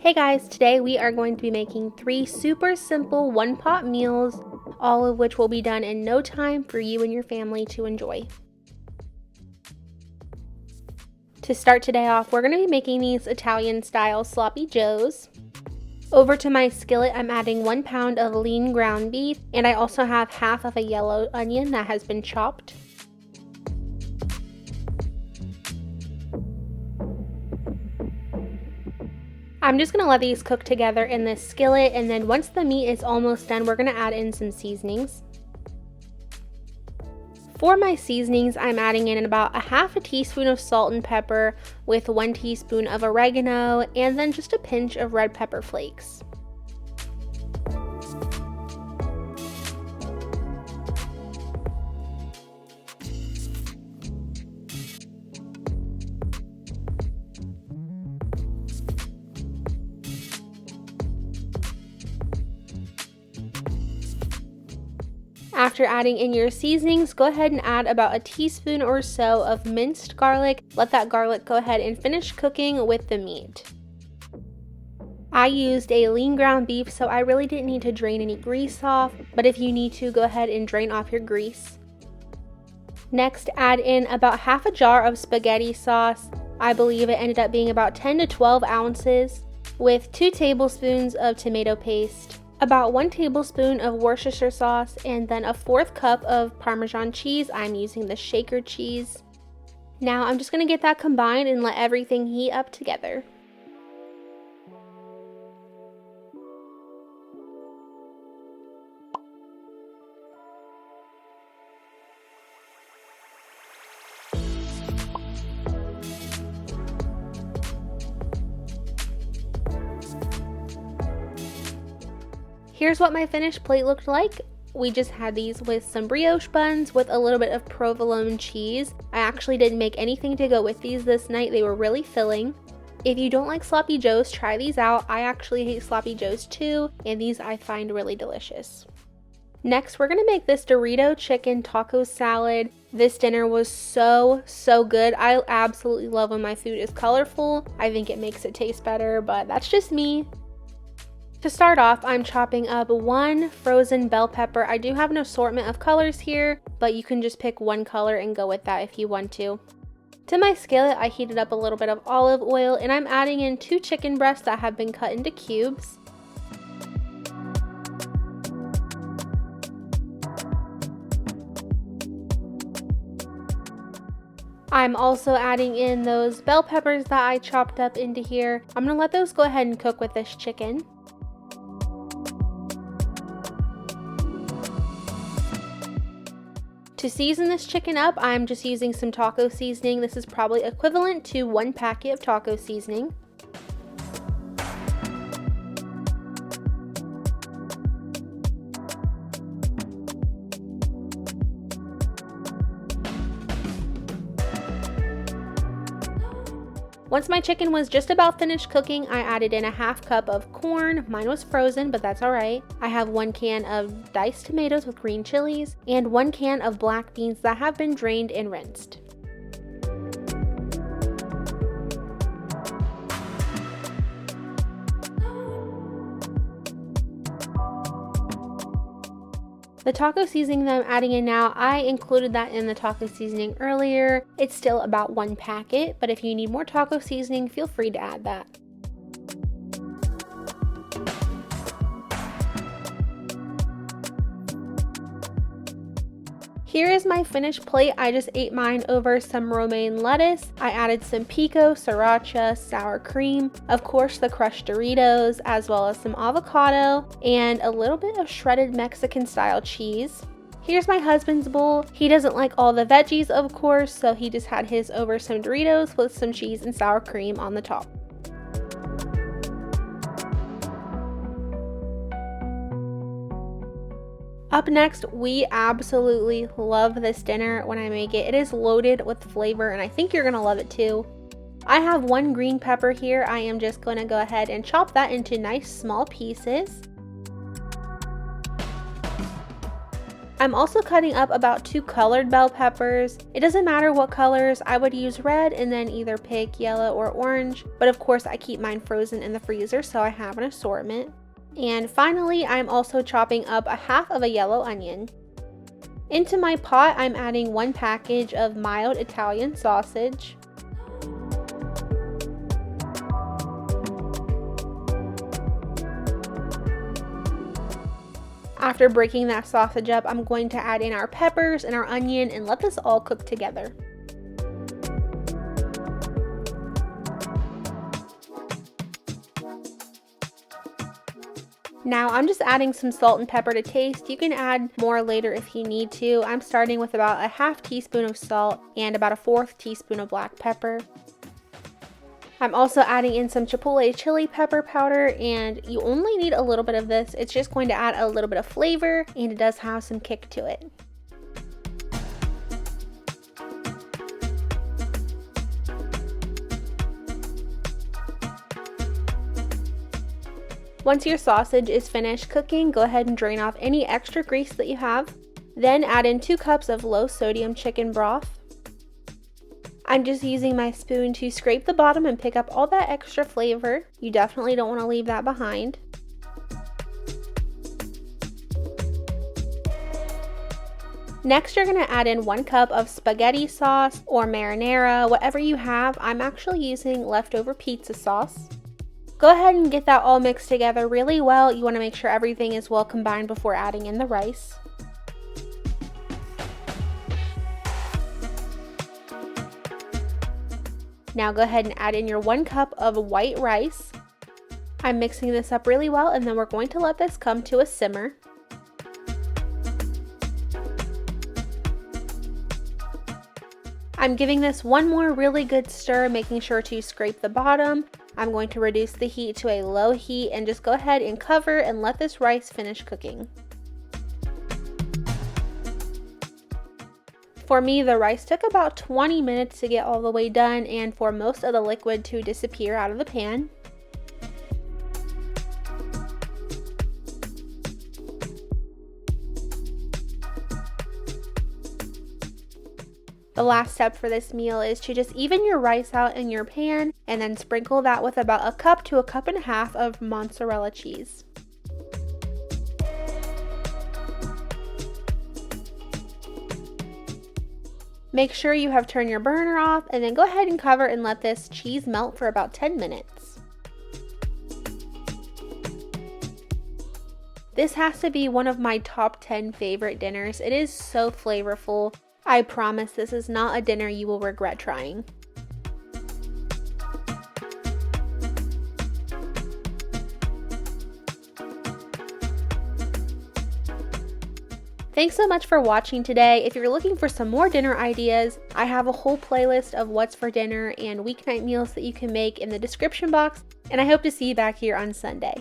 Hey guys, today we are going to be making 3 super simple one-pot meals, all of which will be done in no time for you and your family to enjoy. To start today off, we're going to be making these Italian-style sloppy joes. Over to my skillet, I'm adding 1 pound of lean ground beef, and I also have half of a yellow onion that has been chopped. I'm just going to let these cook together in this skillet, and then once the meat is almost done, we're going to add in some seasonings. For my seasonings, I'm adding in about a half a teaspoon of salt and pepper with 1 teaspoon of oregano, and then just a pinch of red pepper flakes. After adding in your seasonings, go ahead and add about a teaspoon or so of minced garlic. Let that garlic go ahead and finish cooking with the meat. I used a lean ground beef, so I really didn't need to drain any grease off, but if you need to, go ahead and drain off your grease. Next, add in about half a jar of spaghetti sauce. I believe it ended up being about 10 to 12 ounces, with 2 tablespoons of tomato paste, about 1 tablespoon of Worcestershire sauce, and then a 1/4 cup of Parmesan cheese. I'm using the shaker cheese. Now I'm just going to get that combined and let everything heat up together. Here's what my finished plate looked like. We just had these with some brioche buns with a little bit of provolone cheese. I actually didn't make anything to go with these this night. They were really filling. If you don't like sloppy joes, try these out. I actually hate sloppy joes too, and these I find really delicious. Next, we're gonna make this Dorito chicken taco salad. This dinner was so good. I absolutely love when my food is colorful. I think it makes it taste better, but that's just me. To start off, I'm chopping up 1 frozen bell pepper. I do have an assortment of colors here, but you can just pick 1 color and go with that if you want to. To my skillet, I heated up a little bit of olive oil, and I'm adding in 2 chicken breasts that have been cut into cubes. I'm also adding in those bell peppers that I chopped up into here. I'm gonna let those go ahead and cook with this chicken. To season this chicken up, I'm just using some taco seasoning. This is probably equivalent to 1 packet of taco seasoning. Once my chicken was just about finished cooking, I added in a 1/2 cup of corn. Mine was frozen, but that's alright. I have 1 can of diced tomatoes with green chilies, and 1 can of black beans that have been drained and rinsed. The taco seasoning that I'm adding in now, I included that in the taco seasoning earlier. It's still about 1 packet, but if you need more taco seasoning, feel free to add that. Here is my finished plate. I just ate mine over some romaine lettuce. I added some pico, sriracha, sour cream, of course the crushed Doritos, as well as some avocado, and a little bit of shredded Mexican style cheese. Here's my husband's bowl. He doesn't like all the veggies, of course, so he just had his over some Doritos with some cheese and sour cream on the top. Up next, we absolutely love this dinner when I make it. It is loaded with flavor, and I think you're gonna love it too. I have 1 green pepper here. I am just gonna go ahead and chop that into nice small pieces. I'm also cutting up about 2 colored bell peppers. It doesn't matter what colors, I would use red and then either pick yellow or orange, but of course I keep mine frozen in the freezer so I have an assortment. And finally, I'm also chopping up a half of a yellow onion. Into my pot, I'm adding 1 package of mild Italian sausage. After breaking that sausage up, I'm going to add in our peppers and our onion and let this all cook together. Now I'm just adding some salt and pepper to taste. You can add more later if you need to. I'm starting with about a half teaspoon of salt and about a 1/4 teaspoon of black pepper. I'm also adding in some chipotle chili pepper powder, and you only need a little bit of this. It's just going to add a little bit of flavor, and it does have some kick to it. Once your sausage is finished cooking, go ahead and drain off any extra grease that you have. Then add in 2 cups of low sodium chicken broth. I'm just using my spoon to scrape the bottom and pick up all that extra flavor. You definitely don't want to leave that behind. Next, you're going to add in 1 cup of spaghetti sauce or marinara, whatever you have. I'm actually using leftover pizza sauce. Go ahead and get that all mixed together really well. You want to make sure everything is well combined before adding in the rice. Now go ahead and add in your 1 cup of white rice. I'm mixing this up really well, and then we're going to let this come to a simmer. I'm giving this one more really good stir, making sure to scrape the bottom. I'm going to reduce the heat to a low heat and just go ahead and cover and let this rice finish cooking. For me, the rice took about 20 minutes to get all the way done and for most of the liquid to disappear out of the pan. The last step for this meal is to just even your rice out in your pan and then sprinkle that with about 1 cup to 1.5 cups of mozzarella cheese. Make sure you have turned your burner off and then go ahead and cover and let this cheese melt for about 10 minutes. This has to be one of my top 10 favorite dinners. It is so flavorful. I promise this is not a dinner you will regret trying. Thanks so much for watching today. If you're looking for some more dinner ideas, I have a whole playlist of what's for dinner and weeknight meals that you can make in the description box, and I hope to see you back here on Sunday.